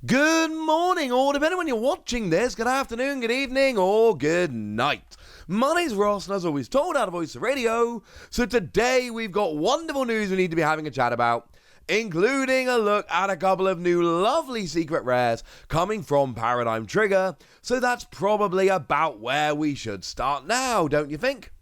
Good morning, or depending when you're watching this, good afternoon, good evening, or good night. My name's Ross, and as always, told out of Voice of Radio. So today we've got wonderful news we need to be having a chat about, including a look at a couple of new lovely secret rares coming from Paradigm Trigger. So that's probably about where we should start now, don't you think?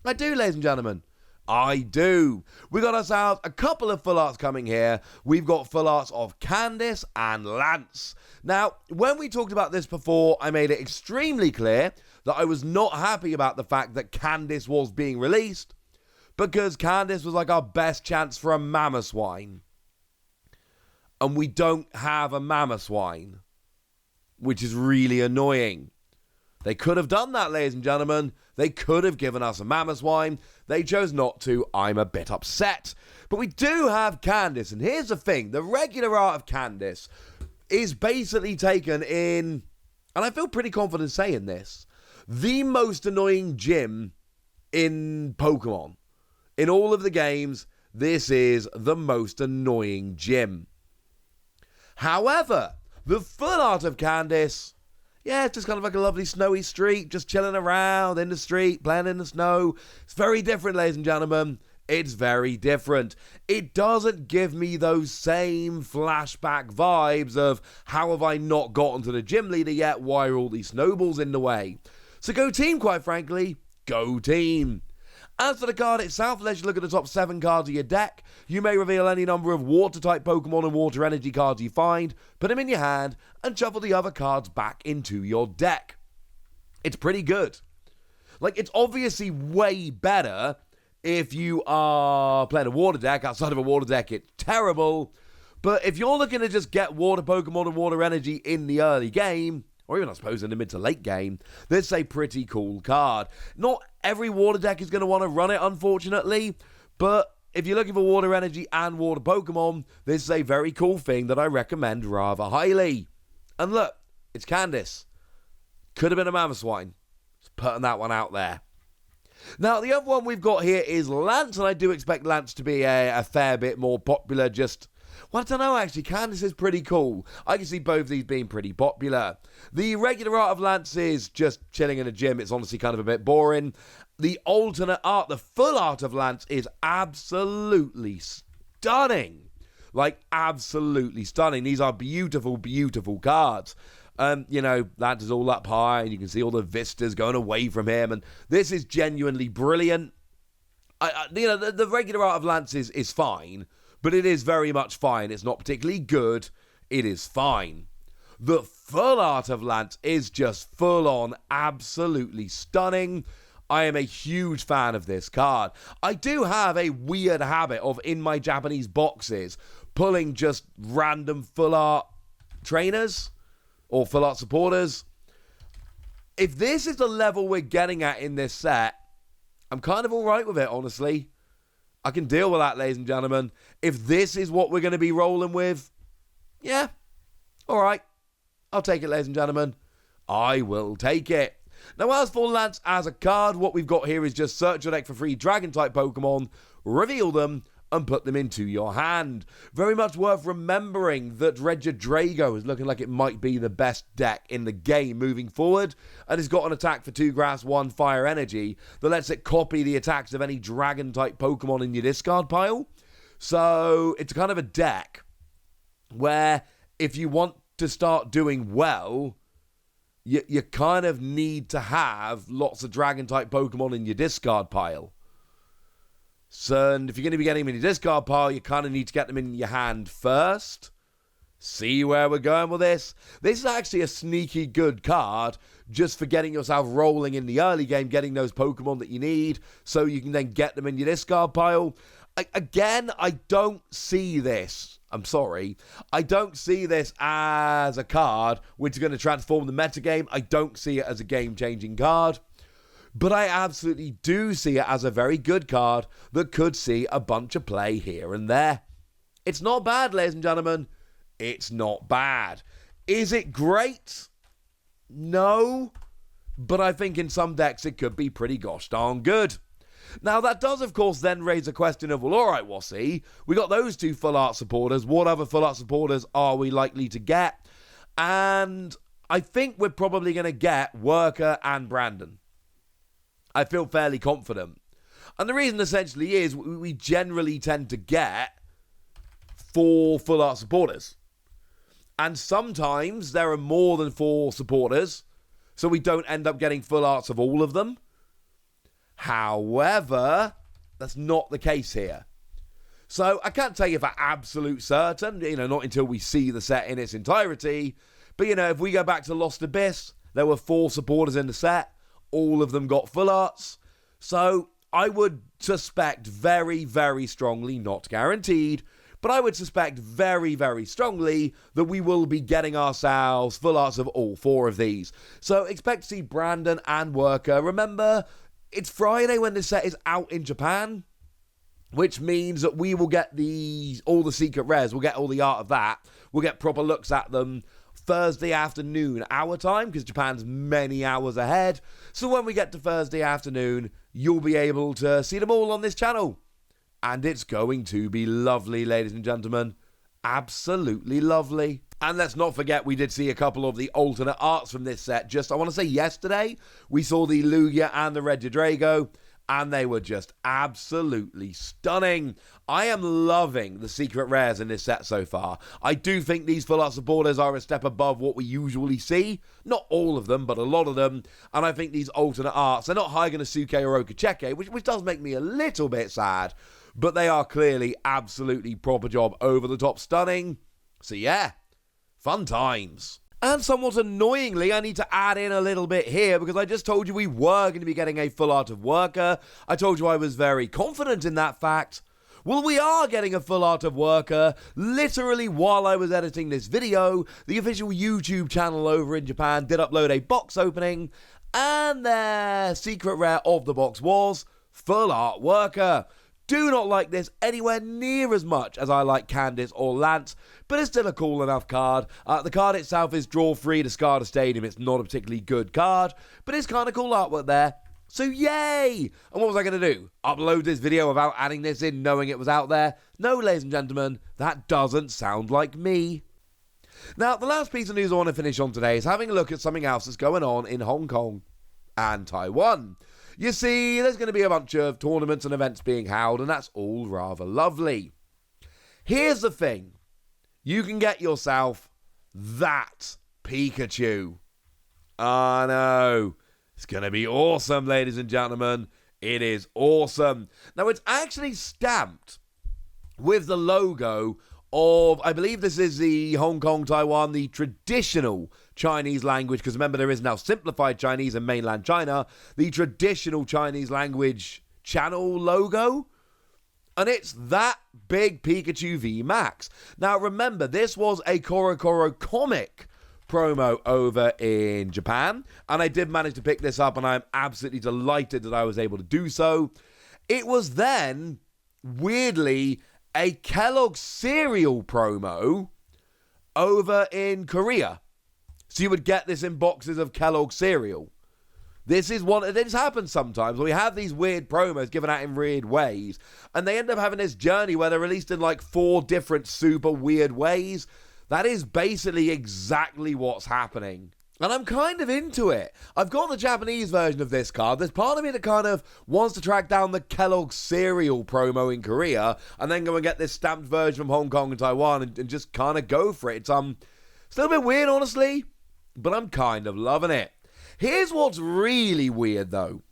I do, ladies and gentlemen. I do. We got ourselves a couple of full arts coming here. We've got full arts of Candice and Lance. Now, when we talked about this before, I made it extremely clear that I was not happy about the fact that Candice was being released, because Candice was like our best chance for a Mamoswine. And we don't have a Mamoswine, which is really annoying. They could have done that, ladies and gentlemen. They could have given us a Mamoswine. They chose not to. I'm a bit upset. But we do have Candice. And here's the thing. The regular art of Candice is basically taken in, and I feel pretty confident saying this, the most annoying gym in Pokemon. In all of the games, this is the most annoying gym. However, the full art of Candice, yeah, it's just kind of like a lovely snowy street, just chilling around in the street, playing in the snow. It's very different, ladies and gentlemen. It's very different. It doesn't give me those same flashback vibes of how have I not gotten to the gym leader yet? Why are all these snowballs in the way? So go team, quite frankly. Go team. As for the card itself, let's look at the top 7 cards of your deck. You may reveal any number of Water-type Pokemon and Water Energy cards you find, put them in your hand, and shuffle the other cards back into your deck. It's pretty good. Like, it's obviously way better if you are playing a Water deck. Outside of a Water deck, it's terrible. But if you're looking to just get Water Pokemon and Water Energy in the early game, or even I suppose in the mid to late game, this is a pretty cool card. Not every Water deck is going to want to run it, unfortunately, but if you're looking for Water Energy and Water Pokemon, this is a very cool thing that I recommend rather highly. And look, it's Candice. Could have been a Mamoswine. Just putting that one out there. Now, the other one we've got here is Lance, and I do expect Lance to be a fair bit more popular. Well, I don't know, actually. Candice is pretty cool. I can see both of these being pretty popular. The regular art of Lance is just chilling in a gym. It's honestly kind of a bit boring. The alternate art, the full art of Lance, is absolutely stunning. Like, absolutely stunning. These are beautiful, beautiful cards. Lance is all up high, and you can see all the vistas going away from him. And this is genuinely brilliant. The regular art of Lance is fine. But it is very much fine. It's not particularly good. It is fine. The full art of Lance is just full on, absolutely stunning. I am a huge fan of this card. I do have a weird habit of, in my Japanese boxes, pulling just random full art trainers or full art supporters. If this is the level we're getting at in this set, I'm kind of alright with it, honestly. I can deal with that, ladies and gentlemen. If this is what we're going to be rolling with, yeah, all right. I'll take it, ladies and gentlemen. I will take it. Now, as for Lance as a card, what we've got here is just search your deck for 3 Dragon-type Pokemon, reveal them, and put them into your hand. Very much worth remembering that Regidrago is looking like it might be the best deck in the game moving forward, and it's got an attack for 2 grass, 1 fire energy that lets it copy the attacks of any dragon-type Pokemon in your discard pile. So it's kind of a deck where if you want to start doing well, you kind of need to have lots of dragon-type Pokemon in your discard pile. So, and if you're going to be getting them in your discard pile, you kind of need to get them in your hand first. See where we're going with this? This is actually a sneaky good card just for getting yourself rolling in the early game, getting those Pokemon that you need, so you can then get them in your discard pile. Again, I don't see this. I'm sorry. I don't see this as a card which is going to transform the metagame. I don't see it as a game-changing card. But I absolutely do see it as a very good card that could see a bunch of play here and there. It's not bad, ladies and gentlemen. It's not bad. Is it great? No. But I think in some decks it could be pretty gosh darn good. Now, that does, of course, then raise a question of, well, all right, Wassy, we got those 2 full art supporters. What other full art supporters are we likely to get? And I think we're probably going to get Worker and Brandon. I feel fairly confident. And the reason essentially is we generally tend to get 4 full art supporters. And sometimes there are more than 4 supporters, so we don't end up getting full arts of all of them. However, that's not the case here. So I can't tell you for absolute certain, not until we see the set in its entirety. But, if we go back to Lost Abyss, there were 4 supporters in the set. All of them got full arts. So I would suspect very, very strongly, not guaranteed, but I would suspect very, very strongly that we will be getting ourselves full arts of all 4 of these. So expect to see Brandon and Worker. Remember, it's Friday when this set is out in Japan, which means that we will get all the secret rares. We'll get all the art of that. We'll get proper looks at them Thursday afternoon, our time, because Japan's many hours ahead. So when we get to Thursday afternoon, you'll be able to see them all on this channel. And it's going to be lovely, ladies and gentlemen. Absolutely lovely. And let's not forget, we did see a couple of the alternate arts from this set. I want to say yesterday, we saw the Lugia and the Regidrago, and they were just absolutely stunning. I am loving the secret rares in this set so far. I do think these full art supporters are a step above what we usually see. Not all of them, but a lot of them. And I think these alternate arts, they're not Hygenosuke or Okacheke, which does make me a little bit sad. But they are clearly absolutely proper job, over the top stunning. So yeah, fun times. And somewhat annoyingly, I need to add in a little bit here because I just told you we were going to be getting a full art of Worker. I told you I was very confident in that fact. Well, we are getting a full art of Worker literally while I was editing this video. The official YouTube channel over in Japan did upload a box opening, and their secret rare of the box was full art Worker. Do not like this anywhere near as much as I like Candice or Lance, but it's still a cool enough card. The card itself is draw free, discard a stadium. It's not a particularly good card, but it's kind of cool artwork there. So yay! And what was I going to do? Upload this video without adding this in, knowing it was out there? No, ladies and gentlemen, that doesn't sound like me. Now, the last piece of news I want to finish on today is having a look at something else that's going on in Hong Kong and Taiwan. You see, there's going to be a bunch of tournaments and events being held, and that's all rather lovely. Here's the thing. You can get yourself that Pikachu. I know. It's going to be awesome, ladies and gentlemen. It is awesome. Now, it's actually stamped with the logo of, I believe this is the Hong Kong, Taiwan, the traditional Chinese language, because remember there is now simplified Chinese in mainland China, the traditional Chinese language channel logo, and it's that big Pikachu VMAX. Now remember, this was a Korokoro comic promo over in Japan, and I did manage to pick this up, and I'm absolutely delighted that I was able to do so. It was then, weirdly, a Kellogg cereal promo over in Korea. So you would get this in boxes of Kellogg cereal. This happens sometimes. We have these weird promos given out in weird ways, and they end up having this journey where they're released in like 4 different super weird ways. That is basically exactly what's happening. And I'm kind of into it. I've got the Japanese version of this card. There's part of me that kind of wants to track down the Kellogg cereal promo in Korea and then go and get this stamped version from Hong Kong and Taiwan and just kind of go for it. It's a little bit weird, honestly, but I'm kind of loving it. Here's what's really weird, though.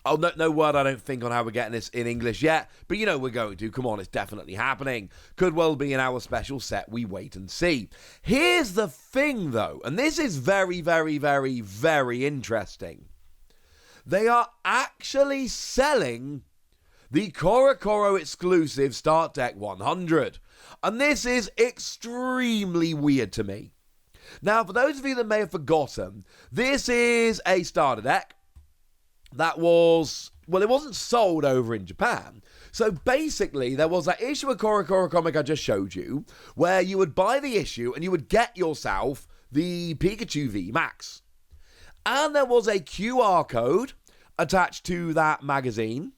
Oh, no word, I don't think, on how we're getting this in English yet, but you know we're going to. Come on, it's definitely happening. Could well be in our special set. We wait and see. Here's the thing, though, and this is very, very, very, very interesting. They are actually selling the Korokoro exclusive Start Deck 100, and this is extremely weird to me. Now, for those of you that may have forgotten, this is a starter deck that was, well, it wasn't sold over in Japan. So basically, there was that issue of Korokoro comic I just showed you, where you would buy the issue and you would get yourself the Pikachu VMAX. And there was a QR code attached to that magazine.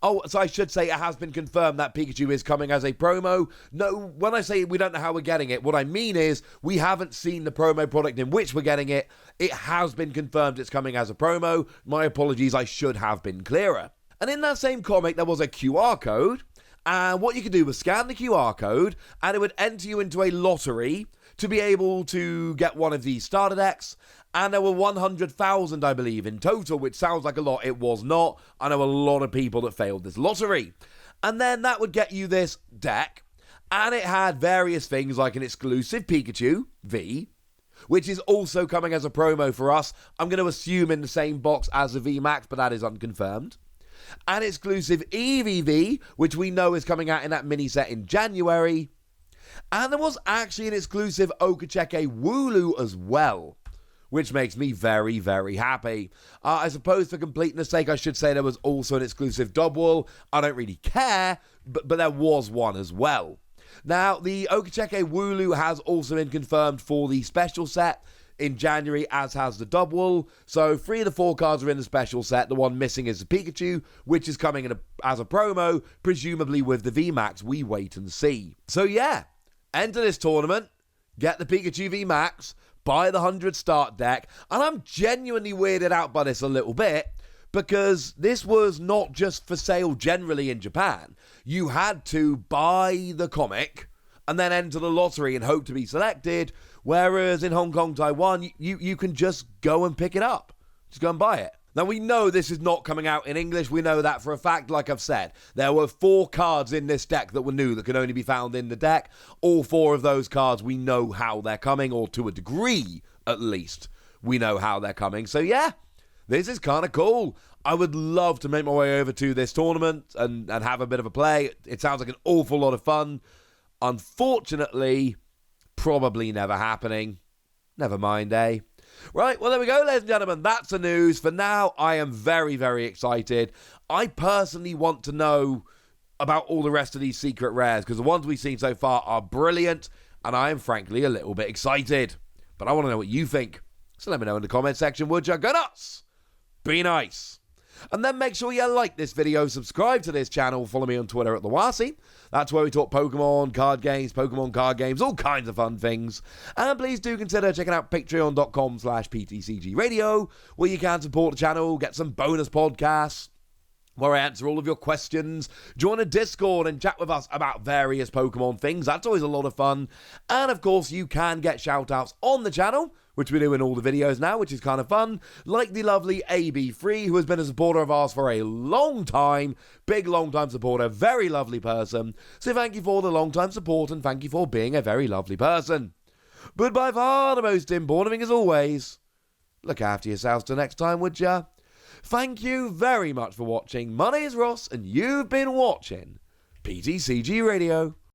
Oh, so I should say it has been confirmed that Pikachu is coming as a promo. No, when I say we don't know how we're getting it, what I mean is we haven't seen the promo product in which we're getting it. It has been confirmed it's coming as a promo. My apologies, I should have been clearer. And in that same comic, there was a QR code. And what you could do was scan the QR code, and it would enter you into a lottery to be able to get one of these starter decks. And there were 100,000, I believe, in total, which sounds like a lot. It was not. I know a lot of people that failed this lottery. And then that would get you this deck. And it had various things like an exclusive Pikachu V, which is also coming as a promo for us. I'm going to assume in the same box as the VMAX, but that is unconfirmed. An exclusive EVV, which we know is coming out in that mini set in January. And there was actually an exclusive Okacheke Wooloo as well, which makes me very, very happy. I suppose for completeness sake, I should say there was also an exclusive Dubwool. I don't really care, but there was one as well. Now, the Okacheke Wooloo has also been confirmed for the special set in January, as has the Dubwool. So 3 of the 4 cards are in the special set. The one missing is the Pikachu, which is coming in as a promo, presumably with the VMAX. We wait and see. So yeah, enter this tournament, get the Pikachu VMAX, buy the 100 start deck, and I'm genuinely weirded out by this a little bit, because this was not just for sale generally in Japan. You had to buy the comic and then enter the lottery and hope to be selected, whereas in Hong Kong, Taiwan, you can just go and pick it up. Just go and buy it. Now, we know this is not coming out in English. We know that for a fact, like I've said. There were 4 cards in this deck that were new that could only be found in the deck. All 4 of those cards, we know how they're coming, or to a degree, at least, we know how they're coming. So, yeah, this is kind of cool. I would love to make my way over to this tournament and have a bit of a play. It sounds like an awful lot of fun. Unfortunately, probably never happening. Never mind, eh? Right, well, there we go, ladies and gentlemen. That's the news. For now, I am very, very excited. I personally want to know about all the rest of these secret rares, because the ones we've seen so far are brilliant, and I am frankly a little bit excited. But I want to know what you think. So let me know in the comment section, would you? Go nuts! Be nice. And then make sure you like this video, subscribe to this channel, follow me on Twitter at TheWasi. That's where we talk Pokemon card games, all kinds of fun things. And please do consider checking out patreon.com/PTCGradio, where you can support the channel, get some bonus podcasts, where I answer all of your questions, join a Discord and chat with us about various Pokemon things. That's always a lot of fun. And of course, you can get shout-outs on the channel, which we do in all the videos now, which is kind of fun, like the lovely AB3, who has been a supporter of ours for a long time, big long-time supporter, very lovely person. So thank you for the long-time support, and thank you for being a very lovely person. But by far the most important thing, as always, look after yourselves till next time, would ya? Thank you very much for watching. My name is Ross, and you've been watching PTCG Radio.